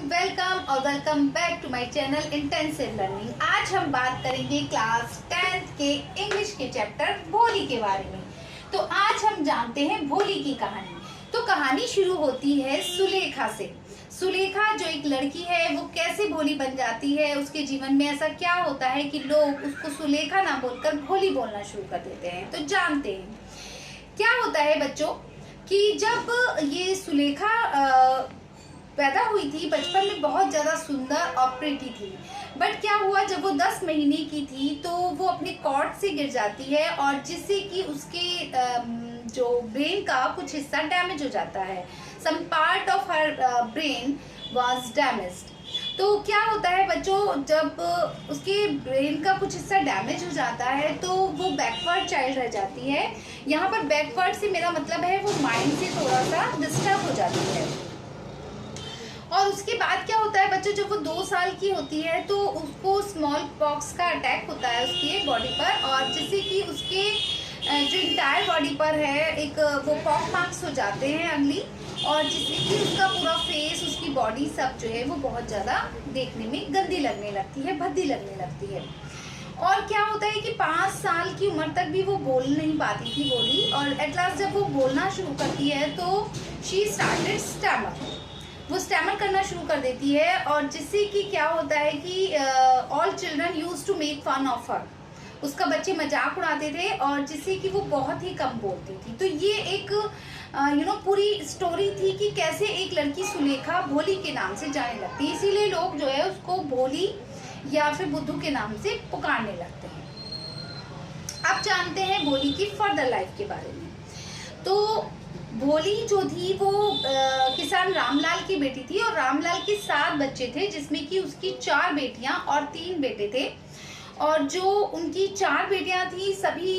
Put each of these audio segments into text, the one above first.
Welcome और welcome back to my channel intensive learning. आज हम बात करेंगे क्लास 10th के इंग्लिश के चैप्टर भोली के बारे में। तो आज हम जानते हैं भोली की कहानी। तो कहानी शुरू होती है सुलेखा से। सुलेखा जो एक लड़की है वो कैसे भोली बन जाती है, उसके जीवन में ऐसा क्या होता है कि लोग उसको सुलेखा ना बोलकर भोली बोलना शुरू कर देते हैं। तो जानते हैं क्या होता है बच्चों कि जब ये सुलेखा पैदा हुई थी, बचपन में बहुत ज़्यादा सुंदर और प्रिटी थी। बट क्या हुआ, जब वो 10 महीने की थी तो वो अपने कॉर्ड से गिर जाती है और जिससे कि उसके जो ब्रेन का कुछ हिस्सा डैमेज हो जाता है। Some part of her brain was damaged. तो क्या होता है बच्चों, जब उसके ब्रेन का कुछ हिस्सा डैमेज हो जाता है तो वो बैकवर्ड चाइल्ड रह जाती है। यहाँ पर बैकवर्ड से मेरा मतलब है वो माइंड से थोड़ा सा डिस्टर्ब हो जाती है। और उसके बाद क्या होता है बच्चों, जब वो 2 साल की होती है तो उसको स्मॉल पॉक्स का अटैक होता है उसकी बॉडी पर, और जिससे कि उसके जो इंटायर बॉडी पर है एक वो पॉक मार्क्स हो जाते हैं अगली, और जिससे कि उसका पूरा फेस, उसकी बॉडी सब जो है वो बहुत ज़्यादा देखने में गंदी लगने लगती है, भद्दी लगने लगती है। और क्या होता है कि 5 साल की उम्र तक भी वो बोल नहीं पाती थी बोली, और एट लास्ट जब वो बोलना शुरू करती है तो शी स्टार्टेड स्टैमर। वो स्टैमर करना शुरू कर देती है, और जिससे कि क्या होता है कि all children use to make fun of her. उसका बच्चे मजाक उड़ाते थे, और जिससे कि वो बहुत ही कम बोलती थी। तो ये एक पूरी स्टोरी थी कि कैसे एक लड़की सुलेखा भोली के नाम से जाने लगती है। इसीलिए लोग जो है उसको भोली या फिर बुद्धू के नाम से पुकारने लगते हैं। अब जानते हैं भोली की फर्दर लाइफ के बारे में। तो भोली जो थी वो किसान रामलाल की बेटी थी, और रामलाल के 7 बच्चे थे, जिसमें कि उसकी 4 बेटियां और 3 बेटे थे। और जो उनकी 4 बेटियां थी सभी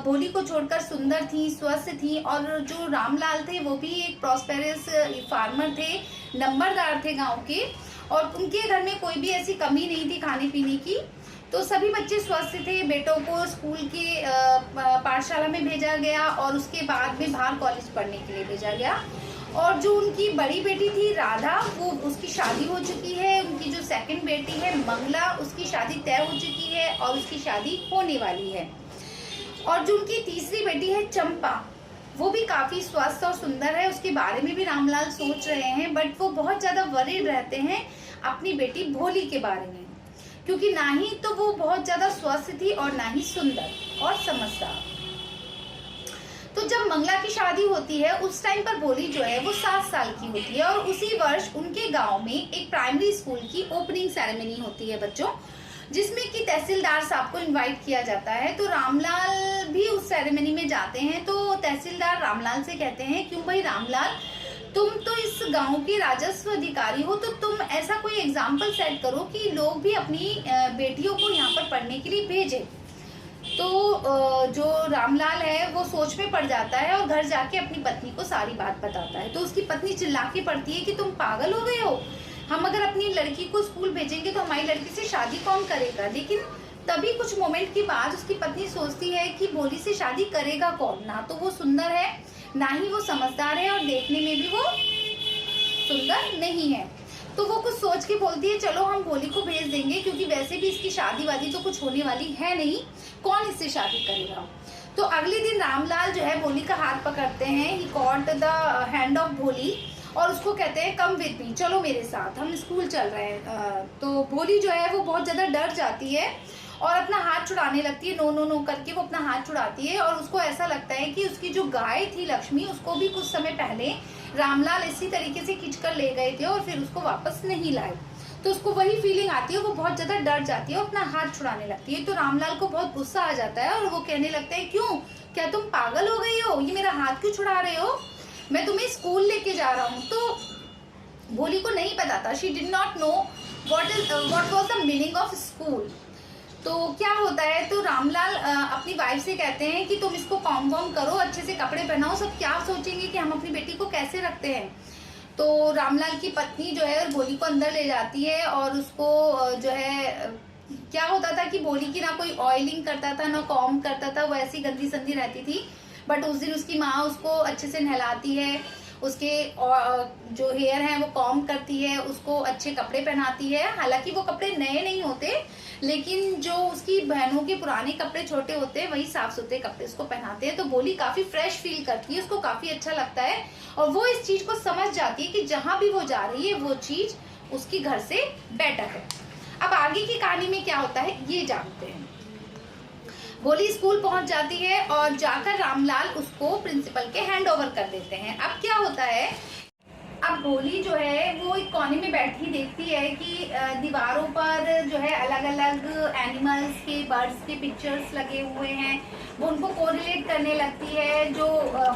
भोली को छोड़कर सुंदर थी, स्वस्थ थी। और जो रामलाल थे वो भी एक प्रॉस्पेरस फार्मर थे, नंबरदार थे गांव के, और उनके घर में कोई भी ऐसी कमी नहीं थी खाने पीने की। तो सभी बच्चे स्वस्थ थे। बेटों को स्कूल के पाठशाला में भेजा गया, और उसके बाद में बाहर कॉलेज पढ़ने के लिए भेजा गया। और जो उनकी बड़ी बेटी थी राधा, वो उसकी शादी हो चुकी है। उनकी जो सेकंड बेटी है मंगला, उसकी शादी तय हो चुकी है और उसकी शादी होने वाली है। और जो उनकी तीसरी बेटी है चंपा, वो भी काफी स्वस्थ और सुंदर है। उसके बारे में भी रामलाल सोच रहे हैं, बट वो बहुत ज्यादा वरीड रहते हैं अपनी बेटी भोली के बारे में, क्योंकि ना ही तो वो बहुत ज्यादा स्वस्थ थी और ना ही सुंदर और समझदार। तो जब मंगला की शादी होती है उस टाइम पर भोली जो है वो 7 साल की होती है, और उसी वर्ष उनके गांव में एक प्राइमरी स्कूल की ओपनिंग सेरेमनी होती है बच्चों, जिसमें कि तहसीलदार साहब को इनवाइट किया जाता है। तो रामलाल भी उस सेरेमनी में जाते हैं। तो तहसीलदार रामलाल से कहते हैं, क्यों भाई रामलाल, तुम तो इस गांव के राजस्व अधिकारी हो, तो तुम ऐसा कोई एग्जाम्पल सेट करो कि लोग भी अपनी बेटियों को यहाँ पर पढ़ने के लिए भेजें। तो जो रामलाल है वो सोच में पड़ जाता है और घर जाके अपनी पत्नी को सारी बात बताता है। तो उसकी पत्नी चिल्ला के पड़ती है कि तुम पागल हो गए हो, हम अगर अपनी लड़की को स्कूल भेजेंगे तो हमारी लड़की से शादी कौन करेगा। लेकिन तभी कुछ मोमेंट के बाद उसकी पत्नी सोचती है कि भोली से शादी करेगा कौन, ना तो वो सुंदर है ना ही वो समझदार है, और देखने में भी वो सुंदर नहीं है। तो वो कुछ सोच के बोलती है, चलो हम भोली को भेज देंगे, क्योंकि वैसे भी इसकी शादी वादी तो कुछ होने वाली है नहीं, कौन इससे शादी करेगा। तो अगले दिन रामलाल जो है भोली का हाथ पकड़ते हैं, ही कॉट द हैंड ऑफ भोली, और उसको कहते हैं कम विद मी, चलो मेरे साथ, हम स्कूल चल रहे हैं। तो भोली जो है वो बहुत ज्यादा डर जाती है और अपना हाथ छुड़ाने लगती है, नो नो नो करके वो अपना हाथ छुड़ाती है। और उसको ऐसा लगता है कि उसकी जो गाय थी लक्ष्मी, उसको भी कुछ समय पहले रामलाल इसी तरीके से खींचकर ले गए थे और फिर उसको वापस नहीं लाए। तो उसको वही फीलिंग आती है, वो बहुत ज्यादा डर जाती है और अपना हाथ छुड़ाने लगती है। तो रामलाल को बहुत गुस्सा आ जाता है और वो कहने लगते हैं, क्यों, क्या तुम पागल हो गई हो, ये मेरा हाथ क्यों छुड़ा रहे हो, मैं तुम्हें स्कूल लेके जा रहा हूँ। तो भोली को नहीं पता था, she did not know what was the meaning of school. तो क्या होता है, तो रामलाल अपनी वाइफ से कहते हैं कि तुम इसको कॉम वॉम करो, अच्छे से कपड़े पहनाओ, सब क्या सोचेंगे कि हम अपनी बेटी को कैसे रखते हैं। तो रामलाल की पत्नी जो है भोली को अंदर ले जाती है, और उसको जो है क्या होता था कि भोली की ना कोई ऑयलिंग करता था ना कॉम करता था, वो ऐसी गंदी संदी रहती थी। बट उस दिन उसकी माँ उसको अच्छे से नहलाती है, उसके जो हेयर हैं वो कॉम्ब करती है, उसको अच्छे कपड़े पहनाती है। हालांकि वो कपड़े नए नहीं होते, लेकिन जो उसकी बहनों के पुराने कपड़े छोटे होते हैं वही साफ सुथरे कपड़े उसको पहनाते हैं। तो भोली काफी फ्रेश फील करती है, उसको काफी अच्छा लगता है और वो इस चीज को समझ जाती है कि जहां भी वो जा रही है वो चीज उसकी घर से बेटर है। अब आगे की कहानी में क्या होता है ये जानते हैं। भोली स्कूल पहुंच जाती है और जाकर रामलाल उसको प्रिंसिपल के हैंड ओवर कर देते हैं। अब क्या होता है, अब भोली जो है वो एक कोने में बैठी देखती है कि दीवारों पर जो है अलग अलग एनिमल्स के, बर्ड्स के पिक्चर्स लगे हुए हैं। वो उनको कोरिलेट करने लगती है। जो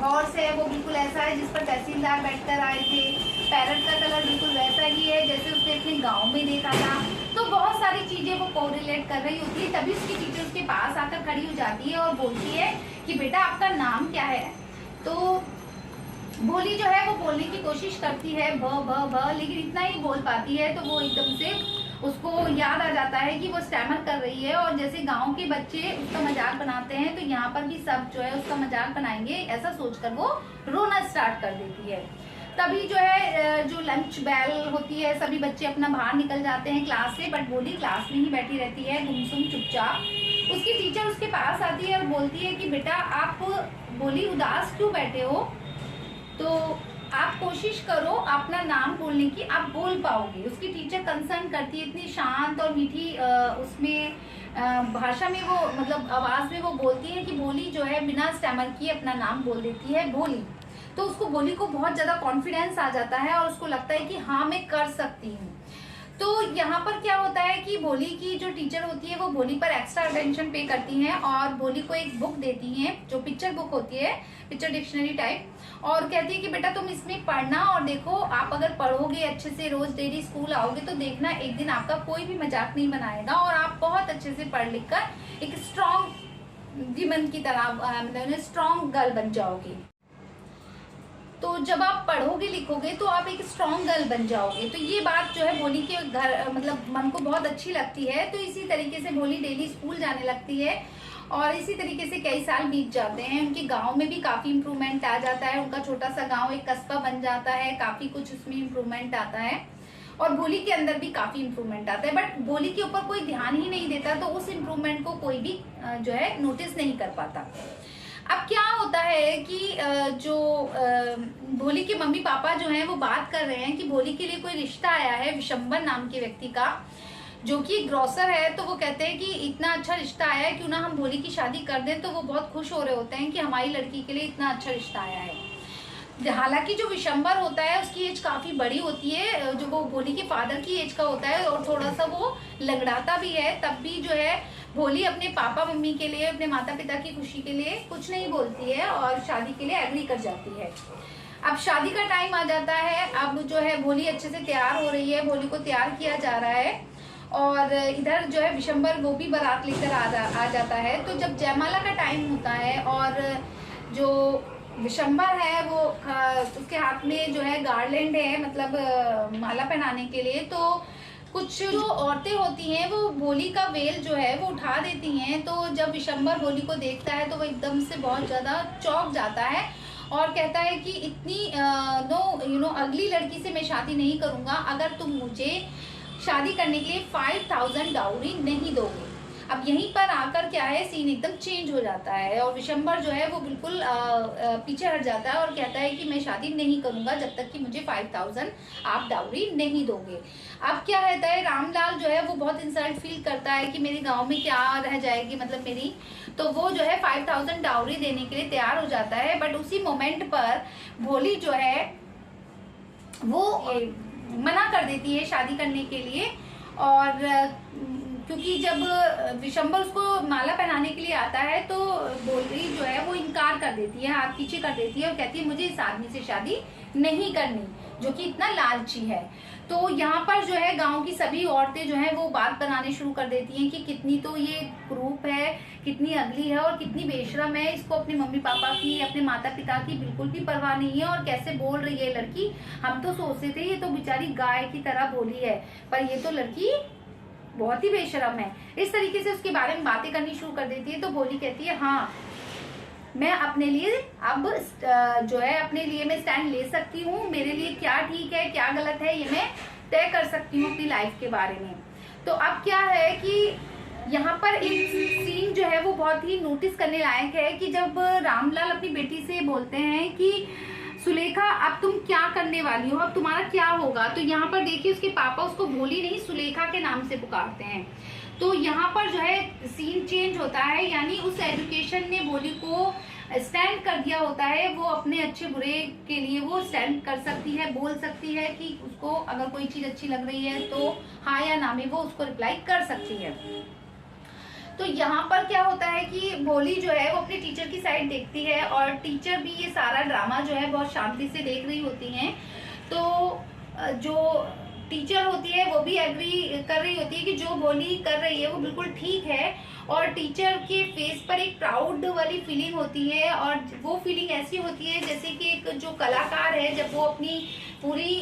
हॉर्स है वो बिल्कुल ऐसा है जिस पर तहसीलदार बैठकर आए थे। पैरट का कलर बिल्कुल वैसा ही है जैसे उसने अपने गाँव में देखा था। तो बहुत सारी चीजें वो कोरिलेट कर रही होती है। तभी उसकी टीचर उसके पास आकर खड़ी हो जाती है और बोलती है कि बेटा आपका नाम क्या है। तो भोली जो है वो बोलने की कोशिश करती है ब ब ब, लेकिन इतना ही बोल पाती है। तो वो एकदम से उसको याद आ जाता है कि वो स्टैमर कर रही है और जैसे गांव के बच्चे उसका मजाक बनाते हैं तो यहाँ पर भी सब जो है उसका मजाक बनाएंगे, ऐसा सोचकर वो रोना स्टार्ट कर देती है। तभी जो है जो लंच बेल होती है, सभी बच्चे अपना बाहर निकल जाते हैं क्लास से, बट भोली क्लास में ही बैठी रहती है गुमसुम चुपचाप। उसकी टीचर उसके पास आती है और बोलती है कि बेटा आप भोली उदास क्यों बैठे हो, तो आप कोशिश करो अपना नाम बोलने की, आप बोल पाओगे। उसकी टीचर कंसर्न करती है, इतनी शांत और मीठी उसमें भाषा में वो मतलब आवाज में वो बोलती है कि भोली जो है बिना स्टैमर किए अपना नाम बोल देती है भोली। तो उसको भोली को बहुत ज्यादा कॉन्फिडेंस आ जाता है और उसको लगता है कि हाँ मैं कर सकती हूँ। तो यहाँ पर क्या होता है कि भोली की जो टीचर होती है वो भोली पर एक्स्ट्रा अटेंशन पे करती हैं और भोली को एक बुक देती हैं जो पिक्चर बुक होती है, पिक्चर डिक्शनरी टाइप, और कहती है कि बेटा तुम इसमें पढ़ना और देखो, आप अगर पढ़ोगे अच्छे से, रोज डेली स्कूल आओगे तो देखना एक दिन आपका कोई भी मजाक नहीं बनाएगा और आप बहुत अच्छे से पढ़ लिख कर एक स्ट्रॉन्ग विमेन की तरह मतलब स्ट्रॉन्ग गर्ल बन जाओगे। तो जब आप पढ़ोगे लिखोगे तो आप एक स्ट्रॉन्ग गर्ल बन जाओगे। तो ये बात जो है भोली के घर मतलब मन को बहुत अच्छी लगती है। तो इसी तरीके से भोली डेली स्कूल जाने लगती है और इसी तरीके से कई साल बीत जाते हैं। उनके गांव में भी काफी इम्प्रूवमेंट आ जाता है। उनका छोटा सा गांव एक कस्बा बन जाता है, काफी कुछ उसमें इम्प्रूवमेंट आता है और भोली के अंदर भी काफी इम्प्रूवमेंट आता है। बट भोली के ऊपर कोई ध्यान ही नहीं देता, तो उस इम्प्रूवमेंट को कोई भी जो है नोटिस नहीं कर पाता। अब क्या होता है कि जो भोली के मम्मी पापा जो हैं वो बात कर रहे हैं कि भोली के लिए कोई रिश्ता आया है विशंबर नाम के व्यक्ति का, जो कि ग्रोसर है। तो वो कहते हैं कि इतना अच्छा रिश्ता आया है, क्यों ना हम भोली की शादी कर दें। तो वो बहुत खुश हो रहे होते हैं कि हमारी लड़की के लिए इतना अच्छा रिश्ता आया है। हालांकि जो विशंबर होता है उसकी एज काफी बड़ी होती है, जो वो भोली के फादर की एज का होता है और थोड़ा सा वो लंगड़ाता भी है। तब भी जो है भोली अपने पापा मम्मी के लिए, अपने माता पिता की खुशी के लिए कुछ नहीं बोलती है और शादी के लिए एग्री कर जाती है। अब शादी का टाइम आ जाता है। अब जो है भोली अच्छे से तैयार हो रही है, भोली को तैयार किया जा रहा है और इधर जो है विशंबर वो भी बारात लेकर आ जाता है। तो जब जयमाला का टाइम होता है और जो विशंबर है वो उसके हाथ में जो है गार्लैंड है, मतलब माला पहनाने के लिए। तो कुछ जो औरतें होती हैं वो भोली का वेल जो है वो उठा देती हैं। तो जब विशंबर भोली को देखता है तो वो एकदम से बहुत ज़्यादा चौंक जाता है और कहता है कि इतनी अगली लड़की से मैं शादी नहीं करूँगा अगर तुम मुझे शादी करने के लिए 5000 डाउरी नहीं दोगे। अब यहीं पर आकर क्या है, सीन एकदम चेंज हो जाता है और विशंबर जो है वो बिल्कुल पीछे हट जाता है और कहता है कि मैं शादी नहीं करूंगा जब तक कि मुझे 5000 आप डाउरी नहीं दोगे। अब क्या रहता है, रामलाल जो है वो बहुत इंसल्ट फील करता है कि मेरे गांव में क्या रह जाएगी मतलब मेरी। तो वो जो है 5000 डाउरी देने के लिए तैयार हो जाता है। बट उसी मोमेंट पर भोली जो है वो मना कर देती है शादी करने के लिए। और क्योंकि जब विशंबर उसको माला पहनाने के लिए आता है तो भोली जो है वो इनकार कर देती है, हाथ पीछे कर देती है और कहती है मुझे इस आदमी से शादी नहीं करनी, जो कि इतना लालची है। तो यहाँ पर जो है गांव की सभी औरतें जो हैं वो बात बनाने शुरू कर देती हैं कि कितनी तो ये क्रूप है, कितनी अगली है और कितनी बेशरम है। इसको अपने मम्मी पापा की, अपने माता पिता की बिल्कुल भी परवाह नहीं है और कैसे बोल रही है लड़की। हम तो सोचते थे ये तो बेचारी गाय की तरह बोली है, पर ये तो लड़की बहुत ही बेशरम है। इस तरीके से उसके बारे में बातें करनी शुरू कर देती है। तो भोली कहती है हाँ मैं अपने लिए अब जो है अपने लिए मैं स्टैंड ले सकती हूँ, मेरे लिए क्या ठीक है क्या गलत है ये मैं तय कर सकती हूँ अपनी लाइफ के बारे में। तो अब क्या है कि यहाँ पर एक सीन जो है वो बहुत ही नोटिस करने लायक है कि जब रामलाल अपनी बेटी से बोलते हैं कि सुलेखा अब तुम क्या करने वाली हो, अब तुम्हारा क्या होगा। तो यहाँ पर देखिए उसके पापा उसको भोली नहीं सुलेखा के नाम से पुकारते हैं। तो यहाँ पर जो है सीन चेंज होता है, यानी उस एजुकेशन ने भोली को स्टैंड कर दिया होता है। वो अपने अच्छे बुरे के लिए वो स्टैंड कर सकती है, बोल सकती है कि उसको अगर कोई चीज अच्छी लग रही है तो हाँ या ना में वो उसको रिप्लाई कर सकती है। तो यहाँ पर क्या होता है कि भोली जो है वो अपने टीचर की साइड देखती है और टीचर भी ये सारा ड्रामा जो है बहुत शांति से देख रही होती हैं। तो जो टीचर होती है वो भी एग्री कर रही होती है कि जो भोली कर रही है वो बिल्कुल ठीक है, और टीचर के फेस पर एक प्राउड वाली फीलिंग होती है। और वो फीलिंग ऐसी होती है जैसे कि एक जो कलाकार है जब वो अपनी पूरी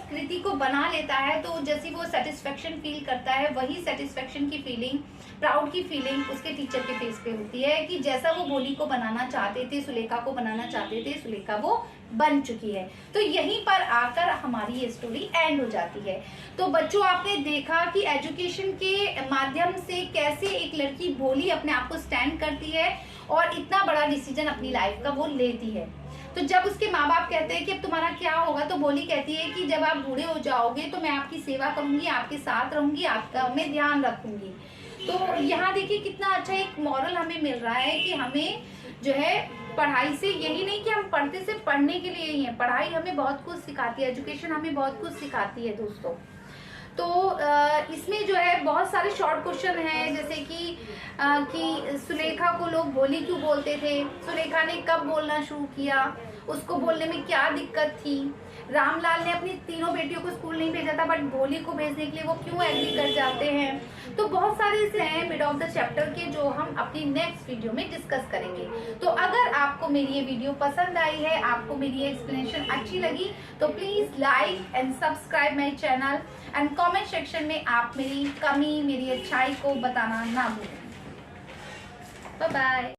कृति को बना लेता है तो जैसे वो सेटिस्फेक्शन फील करता है, वही सेटिस्फेक्शन की फीलिंग, प्राउड की फीलिंग उसके टीचर के फेस पे होती है कि जैसा वो भोली को बनाना चाहते थे, सुलेखा को बनाना चाहते थे, सुलेखा वो बन चुकी है। तो यहीं पर आकर हमारी ये स्टोरी एंड हो जाती है। तो बच्चों आपने देखा कि एजुकेशन के माध्यम से कैसे एक लड़की भोली अपने आप को स्टैंड करती है और इतना बड़ा डिसीजन अपनी लाइफ का वो लेती है। तो जब उसके माँ बाप कहते हैं कि अब तुम्हारा क्या होगा, तो भोली कहती है कि जब आप बूढ़े हो जाओगे तो मैं आपकी सेवा करूंगी, आपके साथ रहूंगी, आपका मैं ध्यान रखूंगी। तो यहाँ देखिए कितना अच्छा एक मॉरल हमें मिल रहा है कि हमें जो है पढ़ाई से, यही नहीं कि हम पढ़ते सिर्फ पढ़ने के लिए ही हैं, पढ़ाई हमें बहुत कुछ सिखाती है, एजुकेशन हमें बहुत कुछ सिखाती है दोस्तों। तो इसमें जो है बहुत सारे शॉर्ट क्वेश्चन हैं, जैसे कि सुलेखा को लोग भोली क्यों बोलते थे, सुलेखा ने कब बोलना शुरू किया, उसको बोलने में क्या दिक्कत थी, रामलाल ने अपनी तीनों बेटियों को स्कूल नहीं भेजा था बट भोली को भेजने के लिए वो क्यों एग्री कर जाते हैं। तो बहुत सारे ऐसे हैं मिड ऑफ द चैप्टर के जो हम अपनी नेक्स्ट वीडियो में डिस्कस करेंगे। तो अगर आपको मेरी ये वीडियो पसंद आई है, आपको मेरी ये एक्सप्लेनेशन अच्छी लगी, तो please like and subscribe my channel and comment section में आप मेरी कमी, मेरी अच्छाई को बताना ना भूलें। Bye bye.